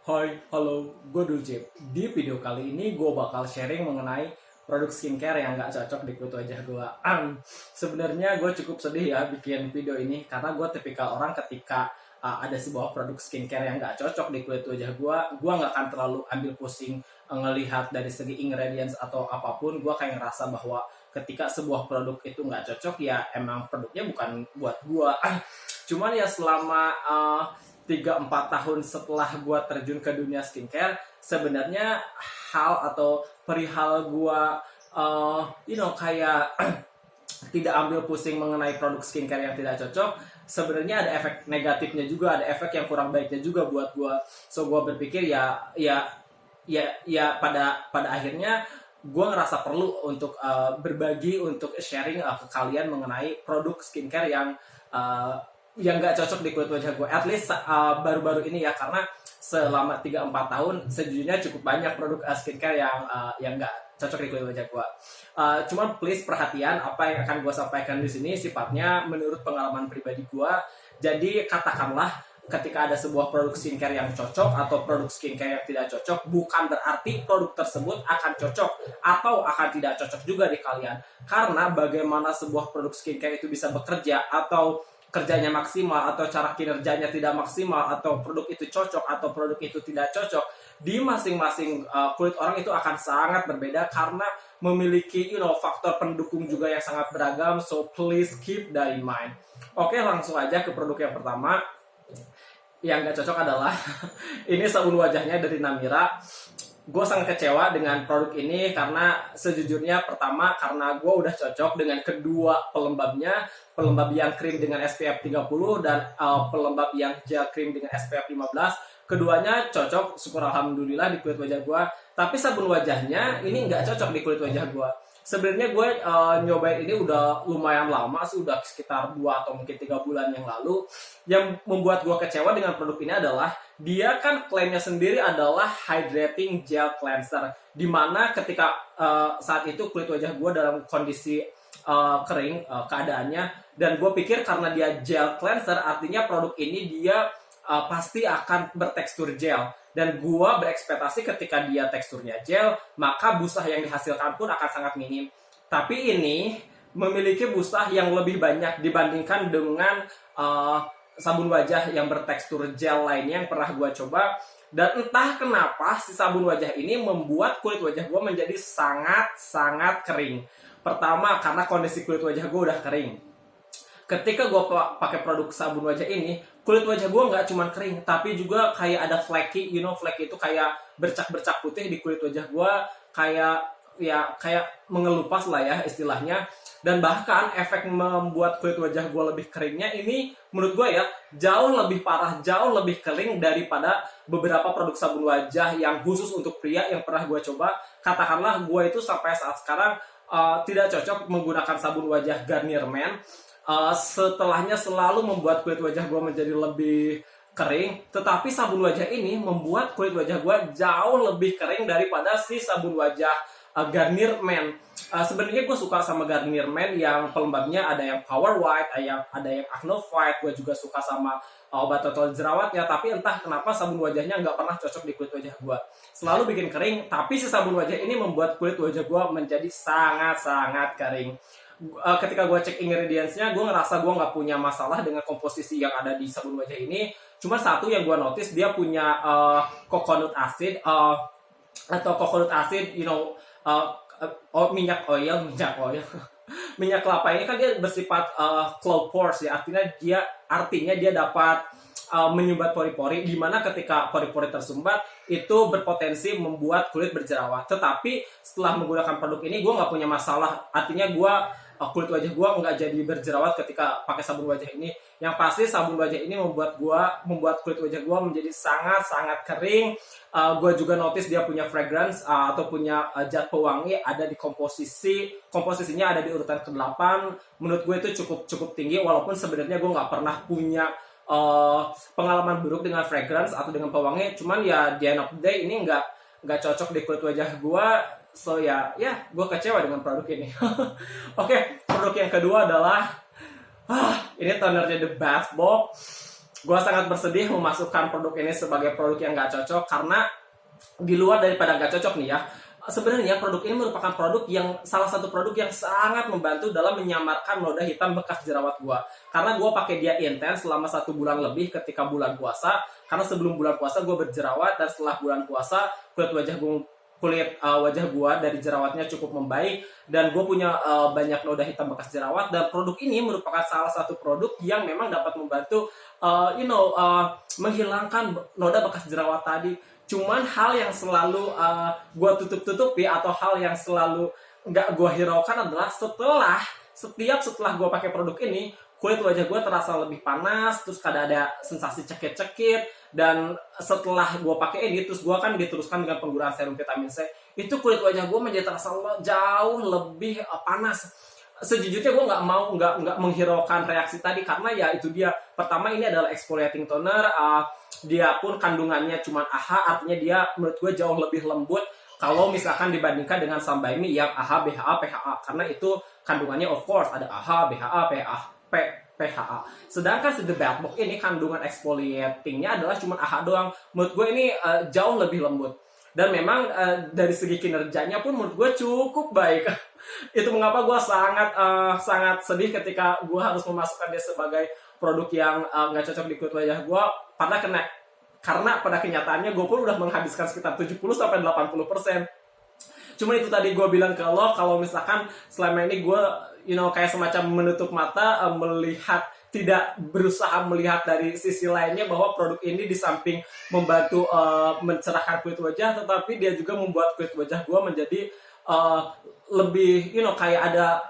Hai, halo, gue Dulcip. Di video kali ini gue bakal sharing mengenai produk skincare yang gak cocok di kulit wajah gue. Sebenarnya gue cukup sedih ya bikin video ini karena gue tipikal orang ketika ada sebuah produk skincare yang gak cocok di kulit wajah gue gak akan terlalu ambil pusing ngelihat dari segi ingredients atau apapun. Gue kayak ngerasa bahwa ketika sebuah produk itu gak cocok ya emang produknya bukan buat gue. Cuman ya selama 3-4 tahun setelah gue terjun ke dunia skincare, sebenarnya hal atau perihal gue kayak tidak ambil pusing mengenai produk skincare yang tidak cocok, sebenarnya ada efek negatifnya juga, ada efek yang kurang baiknya juga buat gue. So gue berpikir ya pada akhirnya gue ngerasa perlu untuk berbagi, untuk sharing ke kalian mengenai produk skincare yang nggak cocok di kulit wajah gue. At least baru-baru ini ya, karena selama 3-4 tahun sejujurnya cukup banyak produk skincare yang nggak cocok di kulit wajah gue. Cuman please perhatian, apa yang akan gue sampaikan di sini sifatnya menurut pengalaman pribadi gue. Jadi katakanlah ketika ada sebuah produk skincare yang cocok atau produk skincare yang tidak cocok, bukan berarti produk tersebut akan cocok atau akan tidak cocok juga di kalian. Karena bagaimana sebuah produk skincare itu bisa bekerja atau kerjanya maksimal atau cara kinerjanya tidak maksimal atau produk itu cocok atau produk itu tidak cocok di masing-masing kulit orang itu akan sangat berbeda karena memiliki faktor pendukung juga yang sangat beragam. So please keep that in mind. Oke, langsung aja ke produk yang pertama. Yang gak cocok adalah ini sabun wajahnya dari Namira. Gue sangat kecewa dengan produk ini karena sejujurnya pertama karena gue udah cocok dengan kedua pelembabnya, pelembab yang krim dengan SPF 30 dan pelembab yang gel krim dengan SPF 15. Keduanya cocok, syukur alhamdulillah di kulit wajah gue. Tapi sabun wajahnya ini nggak cocok di kulit wajah gue. Sebenarnya gue nyobain ini udah lumayan lama sih, udah sekitar 2 atau mungkin 3 bulan yang lalu. Yang membuat gue kecewa dengan produk ini adalah dia kan klaimnya sendiri adalah hydrating gel cleanser, dimana ketika saat itu kulit wajah gue dalam kondisi kering keadaannya, dan gue pikir karena dia gel cleanser artinya produk ini dia pasti akan bertekstur gel, dan gue berekspektasi ketika dia teksturnya gel maka busa yang dihasilkan pun akan sangat minim. Tapi ini memiliki busa yang lebih banyak dibandingkan dengan sabun wajah yang bertekstur gel lainnya yang pernah gue coba. Dan entah kenapa si sabun wajah ini membuat kulit wajah gue menjadi sangat-sangat kering. Pertama karena kondisi kulit wajah gue udah kering. Ketika gue pakai produk sabun wajah ini, kulit wajah gue nggak cuma kering, tapi juga kayak ada flaky. Flaky itu kayak bercak-bercak putih di kulit wajah gue, kayak mengelupas lah ya istilahnya. Dan bahkan efek membuat kulit wajah gue lebih keringnya ini menurut gue ya jauh lebih parah, jauh lebih kering daripada beberapa produk sabun wajah yang khusus untuk pria yang pernah gue coba. Katakanlah gue itu sampai saat sekarang tidak cocok menggunakan sabun wajah Garnier Men. Setelahnya selalu membuat kulit wajah gue menjadi lebih kering, tetapi sabun wajah ini membuat kulit wajah gue jauh lebih kering daripada si sabun wajah Garnier Men. Sebenarnya gue suka sama Garnier Men yang pelembabnya ada yang Power White, ada yang Acne Fight. Gue juga suka sama obat total jerawatnya, tapi entah kenapa sabun wajahnya nggak pernah cocok di kulit wajah gue. Selalu bikin kering, tapi si sabun wajah ini membuat kulit wajah gue menjadi sangat-sangat kering. Ketika gue cek ingredientsnya, gue ngerasa gue nggak punya masalah dengan komposisi yang ada di sabun wajah ini. Cuma satu yang gue notice, dia punya coconut acid atau coconut acid, minyak oil minyak kelapa ini kan dia bersifat clog pores ya, artinya dia dapat menyumbat pori-pori, di mana ketika pori-pori tersumbat itu berpotensi membuat kulit berjerawat. Tetapi setelah menggunakan produk ini gue nggak punya masalah, artinya kulit wajah gue nggak jadi berjerawat ketika pakai sabun wajah ini. Yang pasti sabun wajah ini membuat kulit wajah gue menjadi sangat-sangat kering. Gue juga notice dia punya fragrance atau punya zat pewangi ada di komposisinya ada di urutan ke-8. Menurut gue itu cukup tinggi, walaupun sebenarnya gue nggak pernah punya pengalaman buruk dengan fragrance atau dengan pewangi. Cuman ya di end of the day ini nggak cocok di kulit wajah gue. So ya gue kecewa dengan produk ini. Oke, produk yang kedua adalah ini tonernya The Bath Bomb. gue sangat bersedih memasukkan produk ini sebagai produk yang nggak cocok, karena di luar daripada nggak cocok nih ya, sebenarnya produk ini merupakan produk yang salah satu produk yang sangat membantu dalam menyamarkan noda hitam bekas jerawat gue. Karena gue pakai dia intens selama 1 bulan lebih ketika bulan puasa. Karena sebelum bulan puasa gue berjerawat, dan setelah bulan puasa kulit wajah gue dari jerawatnya cukup membaik, dan gue punya banyak noda hitam bekas jerawat. Dan produk ini merupakan salah satu produk yang memang dapat membantu menghilangkan noda bekas jerawat tadi. Cuman hal yang selalu gue tutup-tutupi atau hal yang selalu nggak gue hiraukan adalah setelah gue pakai produk ini, kulit wajah gue terasa lebih panas, terus kadang ada sensasi cekit-cekit. Dan setelah gue pakai ini, terus gue kan diteruskan dengan penggunaan serum vitamin C, itu kulit wajah gue menjadi terasa jauh lebih panas. Sejujurnya gue nggak menghiraukan reaksi tadi, karena ya itu dia. Pertama, ini adalah exfoliating toner, dia pun kandungannya cuma AHA, artinya dia menurut gue jauh lebih lembut kalau misalkan dibandingkan dengan Sunbae Me yang AHA, BHA, PHA, karena itu kandungannya of course ada AHA, BHA, PHA. Sedangkan si The Bath Box ini kandungan exfoliatingnya adalah cuma AHA doang. Menurut gue ini jauh lebih lembut. Dan memang dari segi kinerjanya pun menurut gue cukup baik. Itu mengapa gue sangat sedih ketika gue harus memasukkan dia sebagai produk yang nggak cocok di kulit wajah gue. Karena pada kenyataannya gue pun udah menghabiskan sekitar 70-80%. Cuma itu tadi gue bilang ke lo, kalau misalkan selama ini gue kayak semacam menutup mata, tidak berusaha melihat dari sisi lainnya, bahwa produk ini di samping membantu mencerahkan kulit wajah, tetapi dia juga membuat kulit wajah gue menjadi lebih kayak ada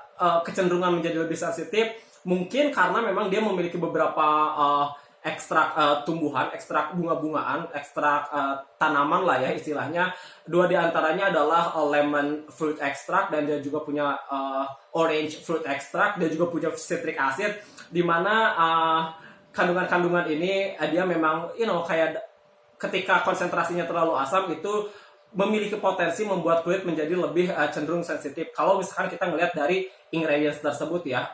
kecenderungan menjadi lebih sensitif. Mungkin karena memang dia memiliki beberapa ekstrak tumbuhan, ekstrak bunga-bungaan, ekstrak tanaman lah ya istilahnya. 2 diantaranya adalah lemon fruit extract, dan dia juga punya orange fruit extract, dia juga punya citric acid, di mana kandungan-kandungan ini dia memang kayak ketika konsentrasinya terlalu asam itu memiliki potensi membuat kulit menjadi lebih cenderung sensitif. Kalau misalkan kita ngelihat dari ingredients tersebut ya.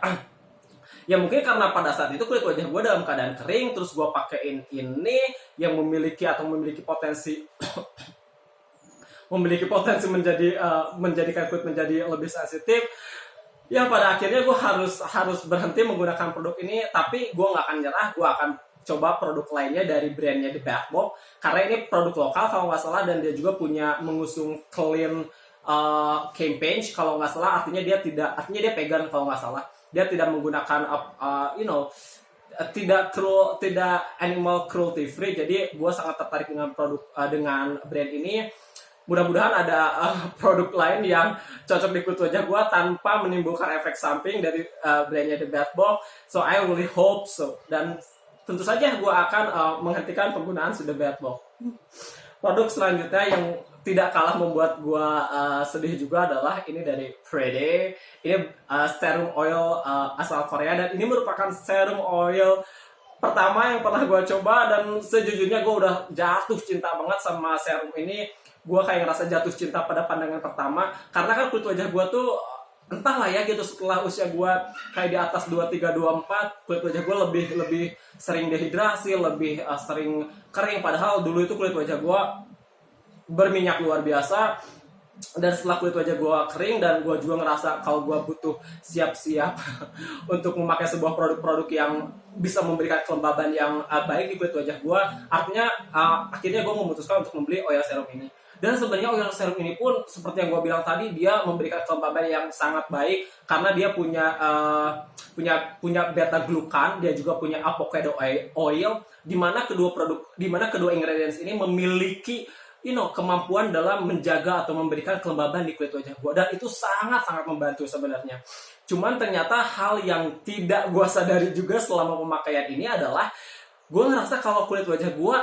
Ya mungkin karena pada saat itu kulit wajah gue dalam keadaan kering, terus gue pakein ini yang memiliki potensi menjadikan kulit menjadi lebih sensitif. Ya pada akhirnya gue harus berhenti menggunakan produk ini, tapi gue nggak akan nyerah. Gue akan coba produk lainnya dari brandnya The Bath Box, karena ini produk lokal kalau nggak salah, dan dia juga punya mengusung clean campaign kalau nggak salah. Artinya dia vegan kalau nggak salah. Dia tidak menggunakan tidak animal cruelty free. Jadi gue sangat tertarik dengan brand ini. Mudah-mudahan ada produk lain yang cocok di kulit wajah gue tanpa menimbulkan efek samping dari brandnya The Bath Box. So I really hope so. Dan tentu saja gue akan menghentikan penggunaan The Bath Box. Produk selanjutnya yang tidak kalah membuat gue sedih juga adalah ini dari Frede. Ini serum oil asal Korea, dan ini merupakan serum oil pertama yang pernah gue coba, dan sejujurnya gue udah jatuh cinta banget sama serum ini. Gue kayak ngerasa jatuh cinta pada pandangan pertama, karena kan kulit wajah gue tuh entahlah ya gitu, setelah usia gue kayak di atas 23, 24, kulit wajah gue lebih sering dehidrasi, lebih sering kering. Padahal dulu itu kulit wajah gue berminyak luar biasa. Dan setelah kulit wajah gue kering, dan gue juga ngerasa kalau gue butuh siap-siap untuk memakai sebuah produk-produk yang bisa memberikan kelembaban yang baik di kulit wajah gue, akhirnya gue memutuskan untuk membeli oil serum ini. Dan sebenarnya oil serum ini pun seperti yang gue bilang tadi, dia memberikan kelembaban yang sangat baik, karena dia punya beta glucan, dia juga punya avocado oil, di mana kedua ingredients ini memiliki kemampuan dalam menjaga atau memberikan kelembaban di kulit wajah gue, dan itu sangat-sangat membantu sebenarnya. Cuman ternyata hal yang tidak gue sadari juga selama pemakaian ini adalah gue ngerasa kalau kulit wajah gue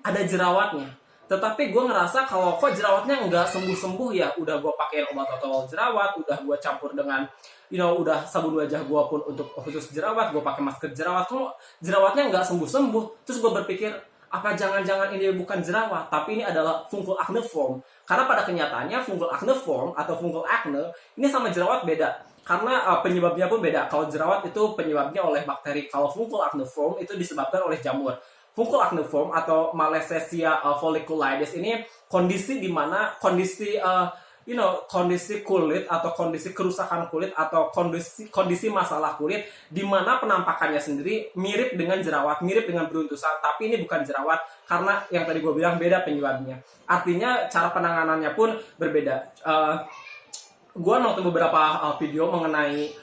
ada jerawatnya, tetapi gue ngerasa kalau kok jerawatnya nggak sembuh-sembuh ya. Udah gue pakein obat total jerawat, udah gue campur dengan udah sabun wajah gue pun untuk khusus jerawat, gue pakai masker jerawat, kok jerawatnya nggak sembuh-sembuh. Terus gue berpikir, apa jangan-jangan ini bukan jerawat, tapi ini adalah fungal acne form? Karena pada kenyataannya fungal acne form atau fungal acne ini sama jerawat beda. karena penyebabnya pun beda. Kalau jerawat itu penyebabnya oleh bakteri. Kalau fungul acneiform itu disebabkan oleh jamur. Fungul acneiform atau Malassezia folliculitis ini kondisi di mana kondisi kulit atau kondisi kerusakan kulit atau kondisi masalah kulit di mana penampakannya sendiri mirip dengan jerawat, mirip dengan beruntusan, tapi ini bukan jerawat karena yang tadi gue bilang beda penyebabnya. Artinya cara penanganannya pun berbeda. Gue nonton beberapa video mengenai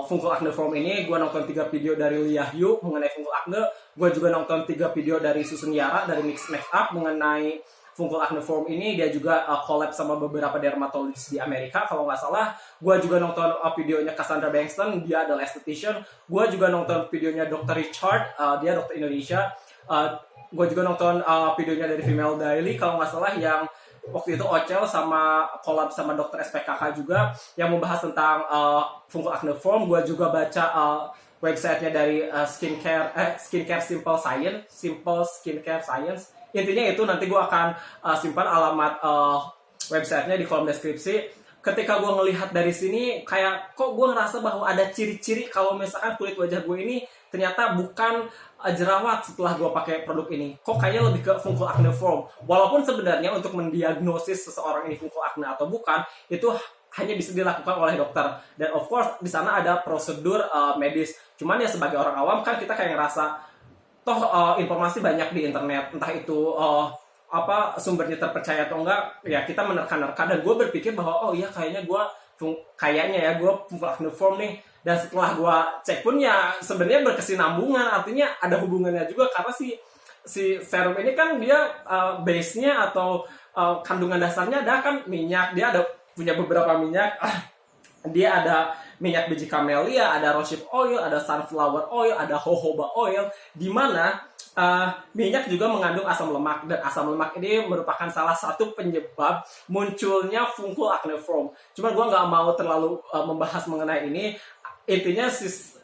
fungul acneiform ini. Gue nonton 3 video dari Lia Yu mengenai fungul acne. Gue juga nonton 3 video dari Susan Yara dari Mix Up mengenai fungul acneiform ini. Dia juga collab sama beberapa dermatologis di Amerika kalau nggak salah. Gue juga nonton videonya Cassandra Bankston, dia adalah esthetician. Gue juga nonton videonya Dr. Richard, dia dokter Indonesia. Gue juga nonton videonya dari Female Daily kalau nggak salah, yang waktu itu Ocel sama collab sama dokter SPKK juga yang membahas tentang fungul acneiform. Gue juga baca websitenya dari Skincare Simple Skincare Science. Intinya itu nanti gue akan simpan alamat websitenya di kolom deskripsi. Ketika gue ngelihat dari sini, kayak kok gue ngerasa bahwa ada ciri-ciri kalau misalkan kulit wajah gue ini ternyata bukan jerawat setelah gue pakai produk ini. Kok kayaknya lebih ke fungul acneiform. Walaupun sebenarnya untuk mendiagnosis seseorang ini fungul acne atau bukan, itu hanya bisa dilakukan oleh dokter. Dan of course di sana ada prosedur medis. Cuman ya sebagai orang awam kan kita kayak ngerasa toh informasi banyak di internet, entah itu sumbernya terpercaya atau enggak, ya kita menerka-nerka. Dan gue berpikir bahwa oh iya kayaknya gue fungul acneiform nih. Dan setelah gue cek pun ya sebenarnya berkesinambungan, artinya ada hubungannya juga karena si serum ini kan dia base-nya atau kandungan dasarnya ada kan minyak, dia ada punya beberapa minyak. Dia ada minyak biji camellia, ada rosehip oil, ada sunflower oil, ada jojoba oil, di mana minyak juga mengandung asam lemak, dan asam lemak ini merupakan salah satu penyebab munculnya fungul acneiform. Cuman gue nggak mau terlalu membahas mengenai ini. Intinya si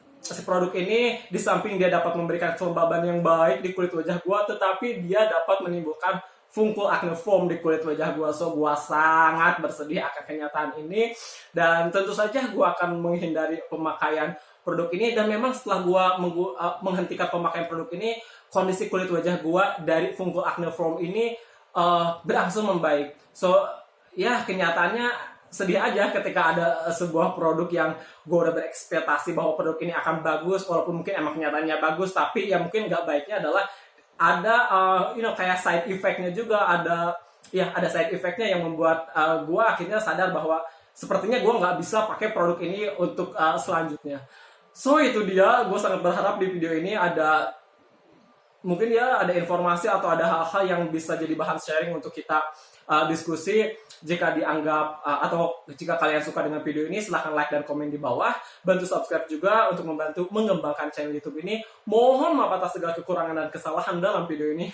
produk ini di samping dia dapat memberikan kelembaban yang baik di kulit wajah gue, tetapi dia dapat menimbulkan fungul acneiform di kulit wajah gue. So gue sangat bersedih akan kenyataan ini, dan tentu saja gue akan menghindari pemakaian produk ini. Dan memang setelah gue menghentikan pemakaian produk ini, kondisi kulit wajah gue dari fungul acneiform ini berangsur membaik. So ya kenyataannya sedih aja ketika ada sebuah produk yang gue udah berekspektasi bahwa produk ini akan bagus, walaupun mungkin emang kenyataannya bagus, tapi ya mungkin nggak baiknya adalah ada kayak side effect-nya juga, ada side effect-nya yang membuat gue akhirnya sadar bahwa sepertinya gue nggak bisa pakai produk ini untuk selanjutnya. So itu dia, gue sangat berharap di video ini ada informasi atau ada hal-hal yang bisa jadi bahan sharing untuk kita diskusi. Jika dianggap atau jika kalian suka dengan video ini, silahkan like dan komen di bawah. Bantu subscribe juga untuk membantu mengembangkan channel YouTube ini. Mohon maaf atas segala kekurangan dan kesalahan dalam video ini.